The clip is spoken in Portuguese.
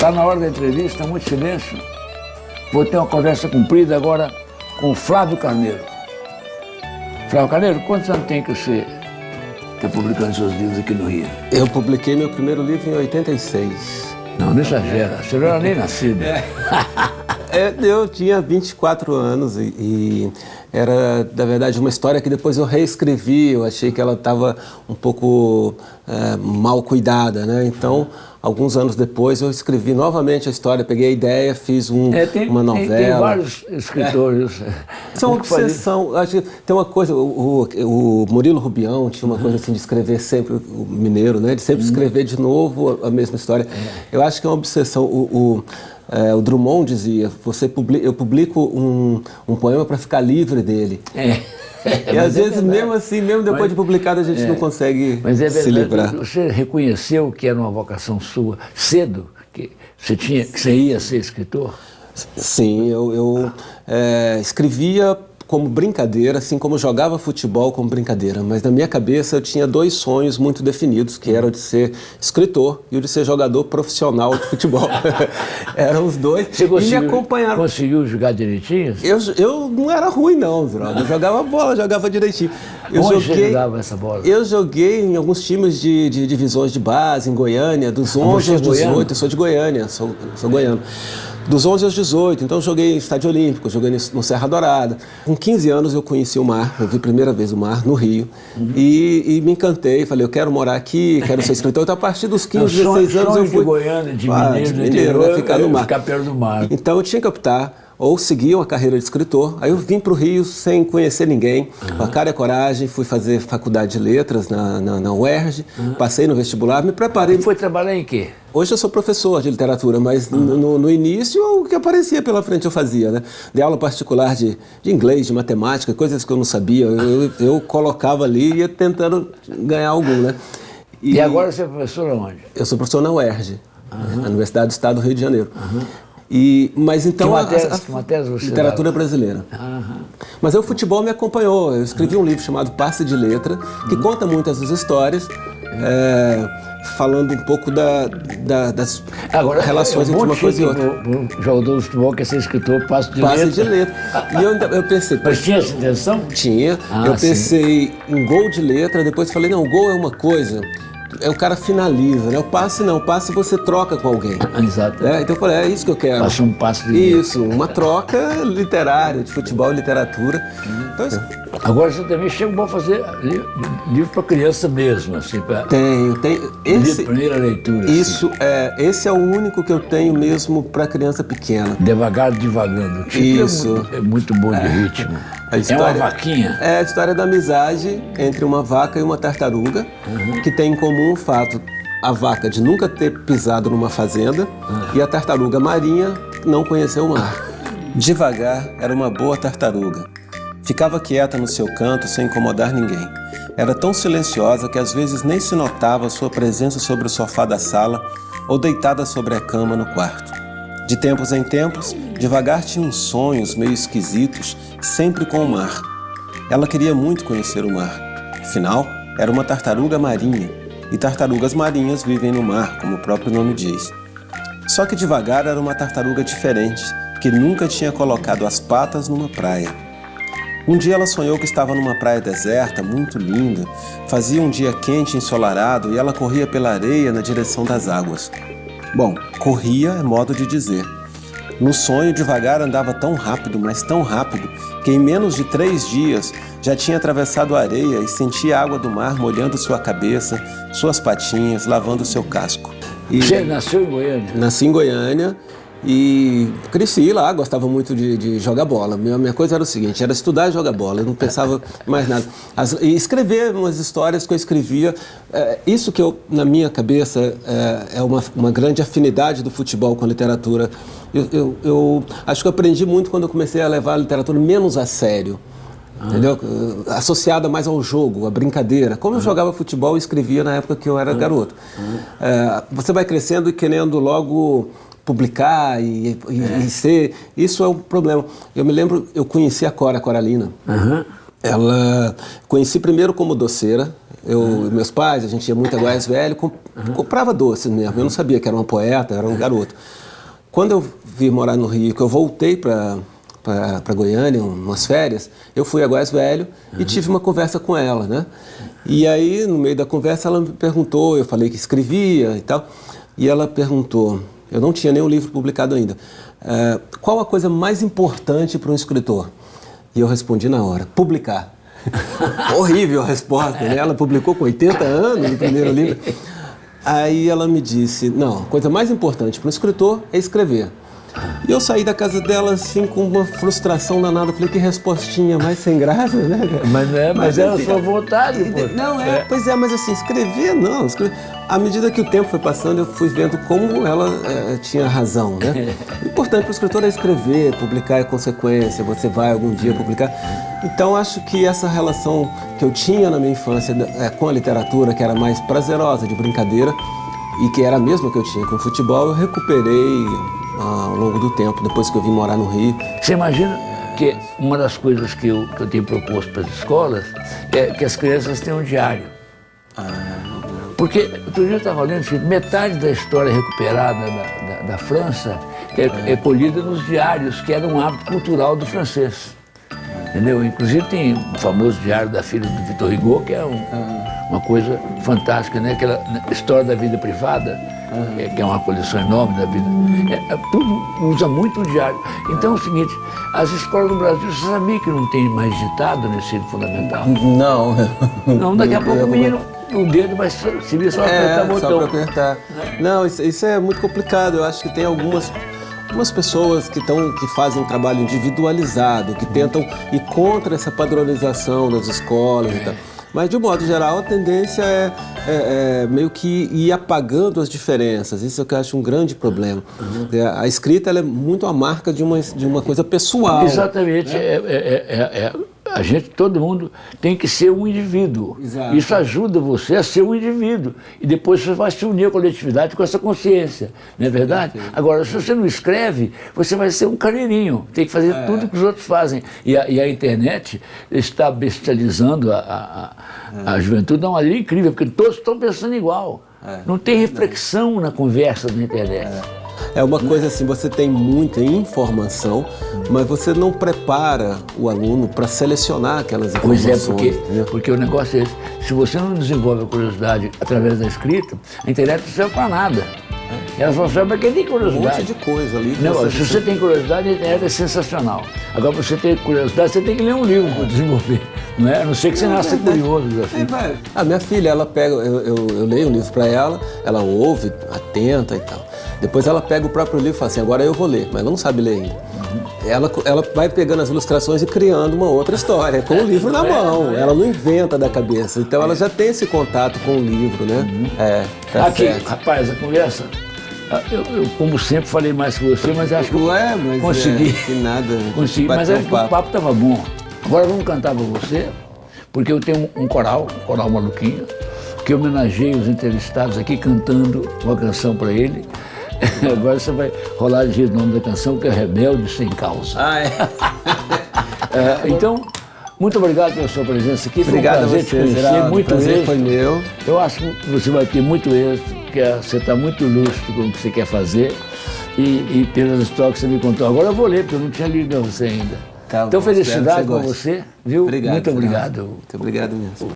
Está na hora da entrevista, muito silêncio. Vou ter uma conversa comprida agora com o Flávio Carneiro. Flávio Carneiro, quantos anos tem que você está publicando seus livros aqui no Rio? Eu publiquei meu primeiro livro em 86. Não exagera, você não era nem nascido. Eu tinha 24 anos e era, na verdade, uma história que depois eu reescrevi. Eu achei que ela estava um pouco mal cuidada, né? Então, alguns anos depois, eu escrevi novamente a história, peguei a ideia, fiz uma novela. Tem vários escritores. Isso é uma obsessão. Acho que tem uma coisa, o Murilo Rubião tinha uma coisa assim de escrever sempre, o mineiro, né? De sempre escrever de novo a mesma história. Eu acho que é uma obsessão. O Drummond dizia, eu publico um poema para ficar livre dele. E às vezes, mesmo assim, mesmo depois de publicado, a gente não consegue se livrar. Você reconheceu que era uma vocação sua cedo, que você ia ser escritor? Sim, eu escrevia como brincadeira, assim como jogava futebol como brincadeira, mas na minha cabeça eu tinha dois sonhos muito definidos, que eram o de ser escritor e o de ser jogador profissional de futebol. Eram os dois. Você e me acompanharam. Conseguiu jogar direitinho? Eu não era ruim não, droga. Eu jogava bola, jogava direitinho. Onde você jogava essa bola? Eu joguei em alguns times de divisões de base, em Goiânia, dos 11 aos 18, eu sou de Goiânia, sou goiano. Dos 11 aos 18, então eu joguei em Estádio Olímpico, joguei no Serra Dourada. Com 15 anos eu conheci o mar, eu vi a primeira vez o mar no Rio e me encantei, falei, eu quero morar aqui, quero ser escritor. Então a partir dos 15, 16 anos eu fui... de Goiânia, de mineiro, né, ficar no mar. Ficar perto do mar. Então eu tinha que optar, ou seguir uma carreira de escritor. Aí eu vim para o Rio sem conhecer ninguém, com a cara e a coragem, fui fazer faculdade de letras na UERJ, passei no vestibular, me preparei. E foi trabalhar em quê? Hoje eu sou professor de literatura, mas no início o que aparecia pela frente eu fazia, né? Dei aula particular de inglês, de matemática, coisas que eu não sabia, eu colocava ali e ia tentando ganhar algum, né? E agora você é professor aonde? Eu sou professor na UERJ, na Universidade do Estado do Rio de Janeiro. Mas então que matérias você literatura brasileira. Mas o futebol me acompanhou. Eu escrevi um livro chamado Passe de Letra, que conta muitas das histórias, falando um pouco das relações entre uma coisa e outra. O jogador de futebol quer ser escritor, passe de letra. E eu pensei... Mas tinha essa intenção? Tinha. Eu pensei em gol de letra, depois falei, não, o gol é uma coisa... o cara finaliza, né? O passe não, o passe você troca com alguém. Exato. Então eu falei, é isso que eu quero. Faça um passe de Isso, uma troca literária, de futebol e literatura. Então, agora você também chegou a fazer livro para criança mesmo, assim, para... Tenho. Primeira leitura. Isso, esse é o único que eu tenho mesmo para criança pequena. Devagar, divagando. O título é muito bom de ritmo. É uma vaquinha? É a história da amizade entre uma vaca e uma tartaruga, que tem em comum o fato, a vaca de nunca ter pisado numa fazenda e a tartaruga marinha não conhecer o mar. Devagar era uma boa tartaruga. Ficava quieta no seu canto sem incomodar ninguém. Era tão silenciosa que às vezes nem se notava sua presença sobre o sofá da sala ou deitada sobre a cama no quarto. De tempos em tempos, Devagar tinha uns sonhos meio esquisitos, sempre com o mar. Ela queria muito conhecer o mar. Afinal, era uma tartaruga marinha, e tartarugas marinhas vivem no mar, como o próprio nome diz. Só que Devagar era uma tartaruga diferente, que nunca tinha colocado as patas numa praia. Um dia ela sonhou que estava numa praia deserta, muito linda, fazia um dia quente e ensolarado e ela corria pela areia na direção das águas. Bom, corria é modo de dizer. No sonho, Devagar andava tão rápido, mas tão rápido, que em menos de 3 dias já tinha atravessado a areia e sentia a água do mar molhando sua cabeça, suas patinhas, lavando seu casco. Você nasceu em Goiânia? Nasci em Goiânia e cresci lá, gostava muito de jogar bola. Minha coisa era o seguinte, era estudar e jogar bola, eu não pensava mais nada. E escrever umas histórias que eu escrevia, isso que na minha cabeça é uma grande afinidade do futebol com a literatura. Eu acho que eu aprendi muito quando eu comecei a levar a literatura menos a sério. Entendeu? Associada mais ao jogo, à brincadeira. Como eu jogava futebol e escrevia na época que eu era garoto. Você vai crescendo e querendo logo publicar e ser... Isso é um problema. Eu me lembro, eu conheci a Cora Coralina. Ela conheci primeiro como doceira. Meus pais, a gente ia muito a Goiás Velho, comprava doces mesmo. Eu não sabia que era uma poeta, era um garoto. Quando eu vim morar no Rio, que eu voltei para Goiânia, umas férias, eu fui a Goiás Velho e tive uma conversa com ela, né? E aí, no meio da conversa, ela me perguntou, eu falei que escrevia e tal, e ela perguntou, eu não tinha nenhum livro publicado ainda, qual a coisa mais importante para um escritor? E eu respondi na hora, publicar. Horrível a resposta, né? Ela publicou com 80 anos o primeiro livro. Aí ela me disse, não, a coisa mais importante para um escritor é escrever. E eu saí da casa dela assim com uma frustração danada. Falei, que respostinha mais sem graça, né? Mas era a sua vontade, pô. Não, pois é, mas assim, escrever não. À medida que o tempo foi passando, eu fui vendo como ela tinha razão, né? O importante para o escritor é escrever, publicar é consequência, você vai algum dia publicar. Então, acho que essa relação que eu tinha na minha infância com a literatura, que era mais prazerosa, de brincadeira, e que era a mesma que eu tinha com o futebol, eu recuperei ao longo do tempo, depois que eu vim morar no Rio. Você imagina que uma das coisas que eu tenho proposto para as escolas é que as crianças tenham um diário. Porque outro dia eu estava lendo que metade da história recuperada da França é colhida nos diários, que era um hábito cultural do francês. Entendeu? Inclusive tem o famoso diário da filha do Victor Hugo, que é uma coisa fantástica, né? Aquela história da vida privada, que é uma coleção enorme da vida. Tudo usa muito o diário. Então é o seguinte, as escolas do Brasil, você sabia que não tem mais ditado no ensino fundamental? Não. Não, daqui a pouco o menino, o dedo vai servir só para apertar o botão. Só para apertar. Não, isso é muito complicado. Eu acho que tem algumas pessoas que fazem um trabalho individualizado, que tentam ir contra essa padronização das escolas e tal. Mas, de um modo geral, a tendência é meio que ir apagando as diferenças. Isso é o que eu acho um grande problema. A escrita ela é muito a marca de uma coisa pessoal. Exatamente. Né? A gente, todo mundo tem que ser um indivíduo. Exato. Isso ajuda você a ser um indivíduo. E depois você vai se unir à coletividade com essa consciência. Não é verdade? Perfeito. Agora, se você não escreve, você vai ser um carneirinho. Tem que fazer tudo que os outros fazem. E a internet está bestializando a juventude de uma maneira incrível, porque todos estão pensando igual. Não tem reflexão na conversa da internet. É uma coisa assim, você tem muita informação, mas você não prepara o aluno para selecionar aquelas informações. Pois é, porque o negócio é esse. Se você não desenvolve a curiosidade através da escrita, a internet não serve para nada. Ela só serve para quem tem curiosidade. Um monte de coisa ali. Se você tem curiosidade, a internet é sensacional. Agora, para você ter curiosidade, você tem que ler um livro para desenvolver. Não é? A não ser que você nasça curioso. Assim. A minha filha, ela pega, eu leio um livro para ela, ela ouve, atenta e tal. Depois ela pega o próprio livro e fala assim, agora eu vou ler, mas ela não sabe ler ainda. Ela vai pegando as ilustrações e criando uma outra história, com o livro na mão. Ela não inventa da cabeça. Então ela já tem esse contato com o livro, né? Tá aqui, certo. rapaz, a conversa, eu como sempre falei mais que você, mas acho que eu consegui. Que nada. Consegui, mas o papo estava bom. Agora vamos cantar para você, porque eu tenho um coral maluquinho, que homenageia os entrevistados aqui cantando uma canção para ele. Agora você vai rolar de o nome da canção, que é Rebelde Sem Causa. Então, muito obrigado pela sua presença aqui. Obrigado foi um prazer te conhecer, muito êxito. Foi meu. Eu acho que você vai ter muito êxito, porque você está muito lúcido com o que você quer fazer e pelas histórias que você me contou. Agora eu vou ler, porque eu não tinha lido você ainda. Tá então, bom, felicidade para você, viu? Obrigado, muito obrigado. Muito obrigado mesmo.